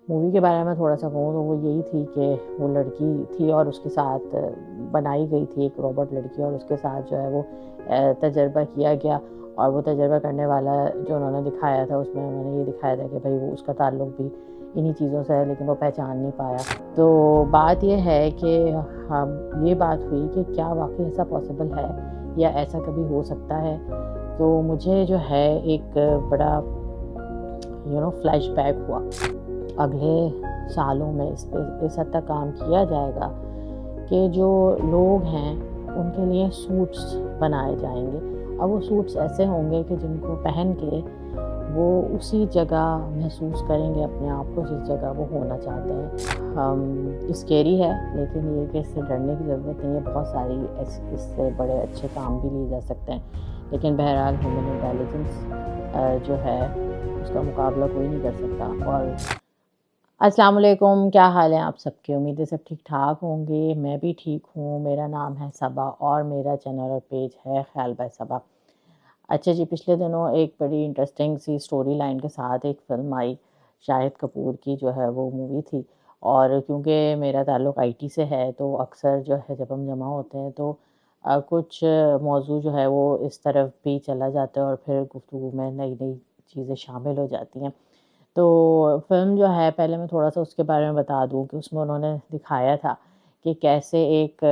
Movie کے بارے میں تھوڑا سا کہوں تو وہ یہی تھی کہ وہ لڑکی تھی اور اس کے ساتھ بنائی گئی تھی ایک روبوٹ لڑکی، اور اس کے ساتھ جو ہے وہ تجربہ کیا گیا، اور وہ تجربہ کرنے والا جو انہوں نے دکھایا تھا اس میں انہوں نے یہ دکھایا تھا کہ بھائی وہ اس کا تعلق بھی انہی چیزوں سے ہے، لیکن وہ پہچان نہیں پایا۔ تو بات یہ ہے کہ یہ بات ہوئی کہ کیا واقعی ایسا پاسبل ہے یا ایسا کبھی ہو سکتا ہے۔ تو مجھے جو ہے ایک بڑا فلیش بیک ہوا۔ اگلے سالوں میں اس پہ اس حد تک کام کیا جائے گا کہ جو لوگ ہیں ان کے لیے سوٹس بنائے جائیں گے، اور وہ سوٹس ایسے ہوں گے کہ جن کو پہن کے وہ اسی جگہ محسوس کریں گے اپنے آپ کو جس جگہ وہ ہونا چاہتے ہیں۔ اسکیری ہے، لیکن یہ کہ اس سے ڈرنے کی ضرورت نہیں ہے، بہت ساری اس سے بڑے اچھے کام بھی لیے جا سکتے ہیں، لیکن بہرحال ہیومن انٹیلیجنس جو ہے اس کا مقابلہ کوئی نہیں کر سکتا۔ اور السلام علیکم، کیا حال ہے آپ سب کے؟ امید ہے سب ٹھیک ٹھاک ہوں گے، میں بھی ٹھیک ہوں۔ میرا نام ہے صبا اور میرا چینل اور پیج ہے خیال بائی صبا۔ اچھا جی، پچھلے دنوں ایک بڑی انٹرسٹنگ سی سٹوری لائن کے ساتھ ایک فلم آئی، شاہد کپور کی جو ہے وہ مووی تھی، اور کیونکہ میرا تعلق آئی ٹی سے ہے تو اکثر جو ہے جب ہم جمع ہوتے ہیں تو کچھ موضوع جو ہے وہ اس طرف بھی چلا جاتا ہے اور پھر گفتگو میں نئی نئی چیزیں شامل ہو جاتی ہیں۔ تو فلم جو ہے، پہلے میں تھوڑا سا اس کے بارے میں بتا دوں کہ اس میں انہوں نے دکھایا تھا کہ کیسے ایک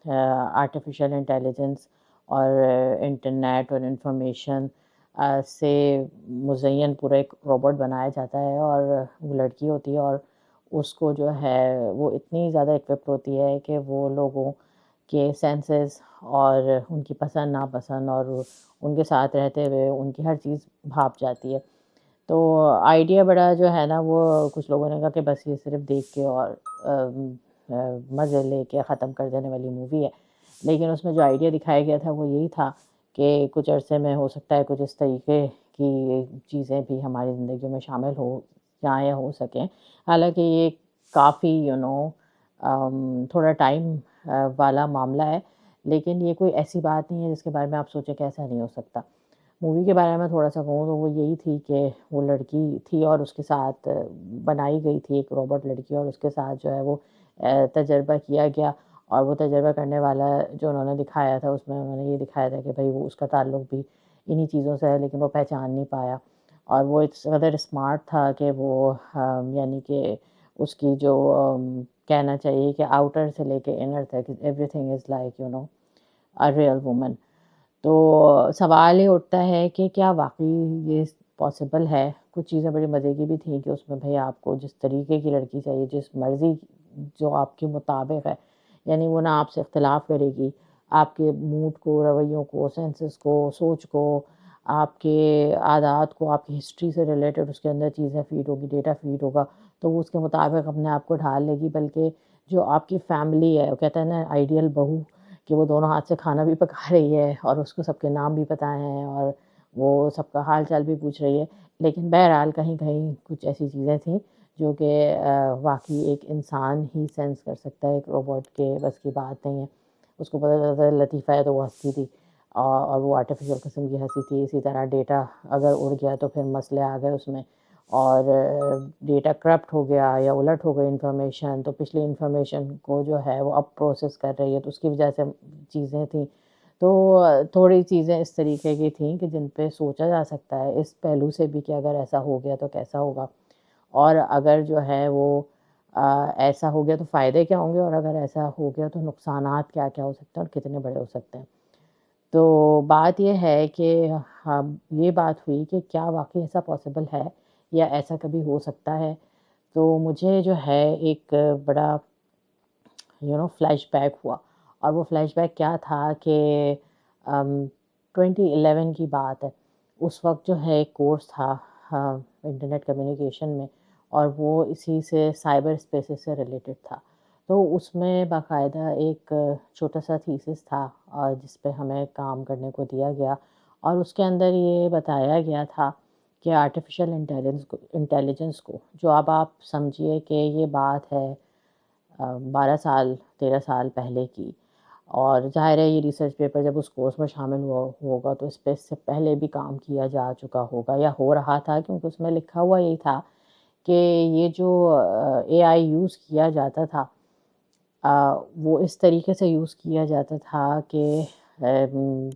آرٹیفیشل انٹیلیجنس اور انٹرنیٹ اور انفارمیشن سے مزین پورا ایک روبوٹ بنایا جاتا ہے، اور وہ لڑکی ہوتی ہے اور اس کو جو ہے وہ اتنی زیادہ ایکوپڈ ہوتی ہے کہ وہ لوگوں کے سینسز اور ان کی پسند ناپسند اور ان کے ساتھ رہتے ہوئے ان کی ہر چیز بھاپ جاتی ہے۔ تو آئیڈیا بڑا جو ہے نا، وہ کچھ لوگوں نے کہا کہ بس یہ صرف دیکھ کے اور مزے لے کے ختم کر دینے والی مووی ہے، لیکن اس میں جو آئیڈیا دکھایا گیا تھا وہ یہی تھا کہ کچھ عرصے میں ہو سکتا ہے کچھ اس طریقے کی چیزیں بھی ہماری زندگیوں میں شامل ہو جائیں یا ہو سکیں۔ حالانکہ یہ کافی تھوڑا ٹائم والا معاملہ ہے، لیکن یہ کوئی ایسی بات نہیں ہے جس کے بارے میں آپ سوچیں کہ ایسا نہیں ہو سکتا۔ مووی کے بارے میں تھوڑا سا کہوں تو وہ یہی تھی کہ وہ لڑکی تھی اور اس کے ساتھ بنائی گئی تھی ایک روبوٹ لڑکی، اور اس کے ساتھ جو ہے وہ تجربہ کیا گیا، اور وہ تجربہ کرنے والا جو انہوں نے دکھایا تھا اس میں انہوں نے یہ دکھایا تھا کہ بھائی وہ اس کا تعلق بھی انہی چیزوں سے ہے، لیکن وہ پہچان نہیں پایا۔ اور وہ اس قدر اسمارٹ تھا کہ وہ یعنی کہ اس کی جو کہنا چاہیے کہ آؤٹر سے لے کے انر تک everything is like a real woman. تو سوال یہ اٹھتا ہے کہ کیا واقعی یہ پاسبل ہے؟ کچھ چیزیں بڑی مزے کی بھی تھیں کہ اس میں بھئی آپ کو جس طریقے کی لڑکی چاہیے، جس مرضی جو آپ کے مطابق ہے، یعنی وہ نہ آپ سے اختلاف کرے گی، آپ کے موڈ کو، رویوں کو، سینسز کو، سوچ کو، آپ کے عادات کو، آپ کی ہسٹری سے ریلیٹڈ اس کے اندر چیزیں فیڈ ہوگی، ڈیٹا فیڈ ہوگا، تو وہ اس کے مطابق اپنے آپ کو ڈھال لے گی۔ بلکہ جو آپ کی فیملی ہے، وہ کہتے ہیں نا آئیڈیل بہو، کہ وہ دونوں ہاتھ سے کھانا بھی پکا رہی ہے اور اس کو سب کے نام بھی پتہ ہیں اور وہ سب کا حال چال بھی پوچھ رہی ہے، لیکن بہرحال کہیں کہیں کچھ ایسی چیزیں تھیں جو کہ واقعی ایک انسان ہی سینس کر سکتا ہے، ایک روبوٹ کے بس کی بات نہیں ہے۔ اس کو پتہ چلتا ہے لطیفہ ہے تو وہ ہنستی تھی، اور وہ آرٹیفیشل قسم کی ہنسی تھی۔ اسی طرح ڈیٹا اگر اڑ گیا تو پھر مسئلے آ گئے اس میں، اور ڈیٹا کرپٹ ہو گیا یا الٹ ہو گئی انفارمیشن، تو پچھلی انفارمیشن کو جو ہے وہ اب پروسیس کر رہی ہے، تو اس کی وجہ سے چیزیں تھیں۔ تو تھوڑی چیزیں اس طریقے کی تھیں کہ جن پہ سوچا جا سکتا ہے اس پہلو سے بھی کہ اگر ایسا ہو گیا تو کیسا ہوگا، اور اگر جو ہے وہ ایسا ہو گیا تو فائدے کیا ہوں گے، اور اگر ایسا ہو گیا تو نقصانات کیا کیا ہو سکتے ہیں اور کتنے بڑے ہو سکتے ہیں۔ تو بات یہ ہے کہ یہ بات ہوئی کہ کیا واقعی ایسا پاسبل ہے یا ایسا کبھی ہو سکتا ہے۔ تو مجھے جو ہے ایک بڑا فلیش بیک ہوا، اور وہ فلیش بیک کیا تھا کہ 2011 کی بات ہے۔ اس وقت جو ہے ایک کورس تھا انٹرنیٹ کمیونیکیشن میں، اور وہ اسی سے سائبر اسپیسز سے ریلیٹڈ تھا۔ تو اس میں باقاعدہ ایک چھوٹا سا تھیسس تھا اور جس پہ ہمیں کام کرنے کو دیا گیا، اور اس کے اندر یہ بتایا گیا تھا کہ آرٹیفیشل انٹیلیجنس کو، جو اب آپ سمجھیے کہ یہ بات ہے 12 سال 13 سال پہلے کی، اور ظاہر ہے یہ ریسرچ پیپر جب اس کورس میں شامل ہوگا تو اس پہ اس سے پہلے بھی کام کیا جا چکا ہوگا یا ہو رہا تھا، کیونکہ اس میں لکھا ہوا یہی تھا کہ یہ جو اے آئی یوز کیا جاتا تھا وہ اس طریقے سے یوز کیا جاتا تھا کہ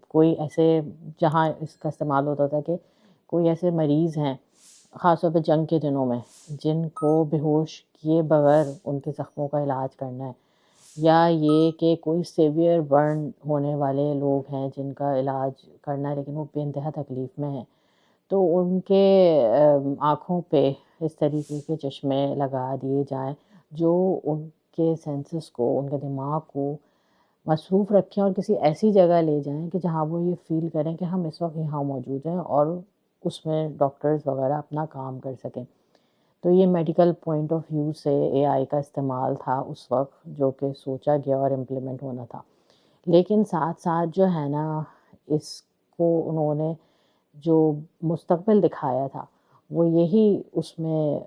کوئی ایسے جہاں اس کا استعمال ہوتا تھا کہ کوئی ایسے مریض ہیں خاص طور پہ جنگ کے دنوں میں جن کو بے ہوش کیے بغیر ان کے زخموں کا علاج کرنا ہے، یا یہ کہ کوئی سیویئر برن ہونے والے لوگ ہیں جن کا علاج کرنا ہے لیکن وہ بے انتہا تکلیف میں ہیں، تو ان کے آنکھوں پہ اس طریقے کے چشمے لگا دیے جائیں جو ان کے سینسز کو، ان کے دماغ کو مصروف رکھیں اور کسی ایسی جگہ لے جائیں کہ جہاں وہ یہ فیل کریں کہ ہم اس وقت یہاں موجود ہیں اور اس میں ڈاکٹرز وغیرہ اپنا کام کر سکیں۔ تو یہ میڈیکل پوائنٹ آف ویو سے اے آئی کا استعمال تھا اس وقت، جو کہ سوچا گیا اور امپلیمنٹ ہونا تھا۔ لیکن ساتھ ساتھ جو ہے نا، اس کو انہوں نے جو مستقبل دکھایا تھا وہ یہی اس میں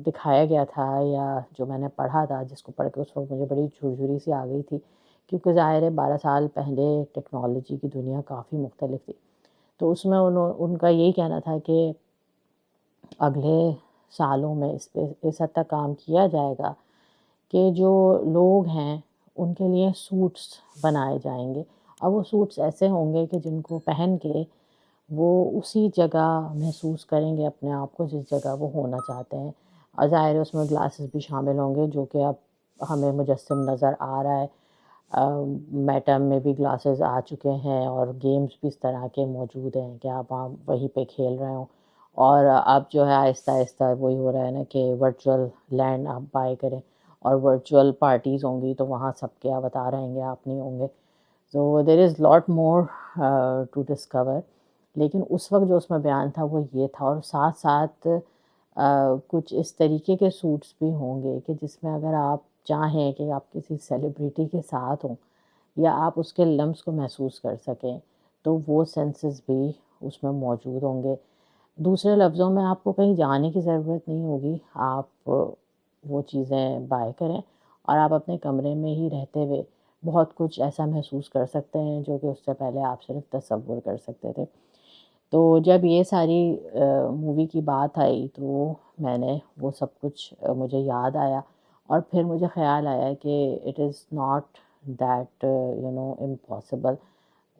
دکھایا گیا تھا، یا جو میں نے پڑھا تھا جس کو پڑھ کے اس وقت مجھے بڑی جھرجھری سی آ گئی تھی، کیونکہ ظاہر ہے 12 سال پہلے ٹیکنالوجی کی دنیا کافی مختلف تھی۔ تو اس میں ان کا یہی کہنا تھا کہ اگلے سالوں میں اس پہ اس حد تک کام کیا جائے گا کہ جو لوگ ہیں ان کے لیے سوٹس بنائے جائیں گے، اور وہ سوٹس ایسے ہوں گے کہ جن کو پہن کے وہ اسی جگہ محسوس کریں گے اپنے آپ کو جس جگہ وہ ہونا چاہتے ہیں۔ اور ظاہر ہے اس میں گلاسز بھی شامل ہوں گے، جو کہ اب ہمیں مجسم نظر آ رہا ہے۔ میٹم میں بھی گلاسز آ چکے ہیں اور گیمز بھی اس طرح کے موجود ہیں کہ آپ وہیں پہ کھیل رہے ہوں، اور اب جو ہے آہستہ آہستہ وہی ہو رہا ہے نا کہ ورچوئل لینڈ آپ بائی کریں اور ورچوئل پارٹیز ہوں گی تو وہاں سب کے اوتار رہیں گے، آپ نہیں ہوں گے۔ تو دیر از لاٹ مور ٹو ڈسکور، لیکن اس وقت جو اس میں بیان تھا وہ یہ تھا، اور ساتھ ساتھ کچھ اس طریقے کے سوٹس بھی ہوں گے کہ جس میں اگر آپ چاہیں کہ آپ کسی سیلیبریٹی کے ساتھ ہوں یا آپ اس کے لمس کو محسوس کر سکیں تو وہ سینسز بھی اس میں موجود ہوں گے۔ دوسرے لفظوں میں آپ کو کہیں جانے کی ضرورت نہیں ہوگی، آپ وہ چیزیں بائی کریں اور آپ اپنے کمرے میں ہی رہتے ہوئے بہت کچھ ایسا محسوس کر سکتے ہیں جو کہ اس سے پہلے آپ صرف تصور کر سکتے تھے۔ تو جب یہ ساری مووی کی بات آئی تو میں نے وہ سب کچھ مجھے یاد آیا، اور پھر مجھے خیال آیا کہ it is not that impossible,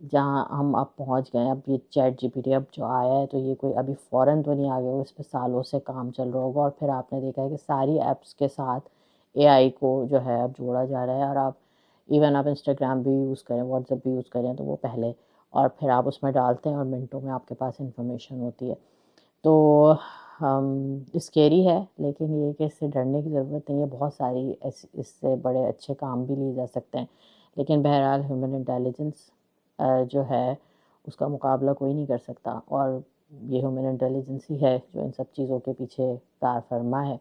جہاں ہم اب پہنچ گئے ہیں۔ اب یہ چیٹ جی پی ٹی اب جو آیا ہے تو یہ کوئی ابھی فوراً تو نہیں آ گیا، اس پہ سالوں سے کام چل رہا ہوگا، اور پھر آپ نے دیکھا ہے کہ ساری ایپس کے ساتھ اے آئی کو جو ہے اب جوڑا جا رہا ہے، اور آپ ایون آپ انسٹاگرام بھی یوز کریں، واٹس ایپ بھی یوز کریں تو وہ پہلے، اور پھر آپ اس میں ڈالتے ہیں اور منٹوں میں آپ کے پاس انفارمیشن ہوتی ہے۔ تو اسکیری ہے، لیکن یہ کہ اس سے ڈرنے کی ضرورت نہیں ہے، بہت ساری اس سے بڑے اچھے کام بھی لیے جا سکتے ہیں، لیکن بہرحال ہیومن انٹیلیجنس جو ہے اس کا مقابلہ کوئی نہیں کر سکتا، اور یہ ہیومن انٹیلیجنس ہی ہے جو ان سب چیزوں کے پیچھے کار فرما ہے۔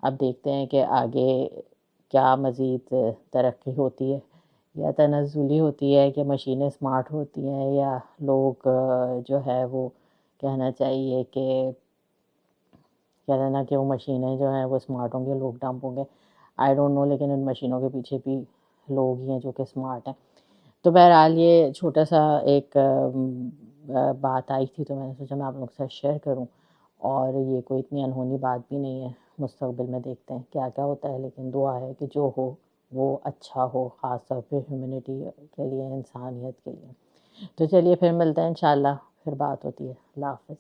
اب دیکھتے ہیں کہ آگے کیا مزید ترقی ہوتی ہے، یا تنزلی ہوتی ہے کہ مشینیں اسمارٹ ہوتی ہیں، یا لوگ جو ہے وہ کہنا چاہیے کہ کہتے ہیں نا کہ وہ مشینیں جو ہیں وہ اسمارٹ ہوں گے، لوگ ڈمپ ہوں گے، آئی ڈونٹ نو، لیکن ان مشینوں کے پیچھے بھی لوگ ہی ہیں جو کہ اسمارٹ ہیں۔ تو بہرحال یہ چھوٹا سا ایک بات آئی تھی تو میں نے سوچا میں آپ لوگ کے ساتھ شیئر کروں، اور یہ کوئی اتنی انہونی بات بھی نہیں ہے۔ مستقبل میں دیکھتے ہیں کیا کیا ہوتا ہے، لیکن دعا ہے کہ جو ہو وہ اچھا ہو، خاص طور پہ ہیومینٹی کے لیے، انسانیت کے لیے۔ تو چلیے پھر ملتے ہیں انشاءاللہ، پھر بات ہوتی ہے۔ اللہ حافظ۔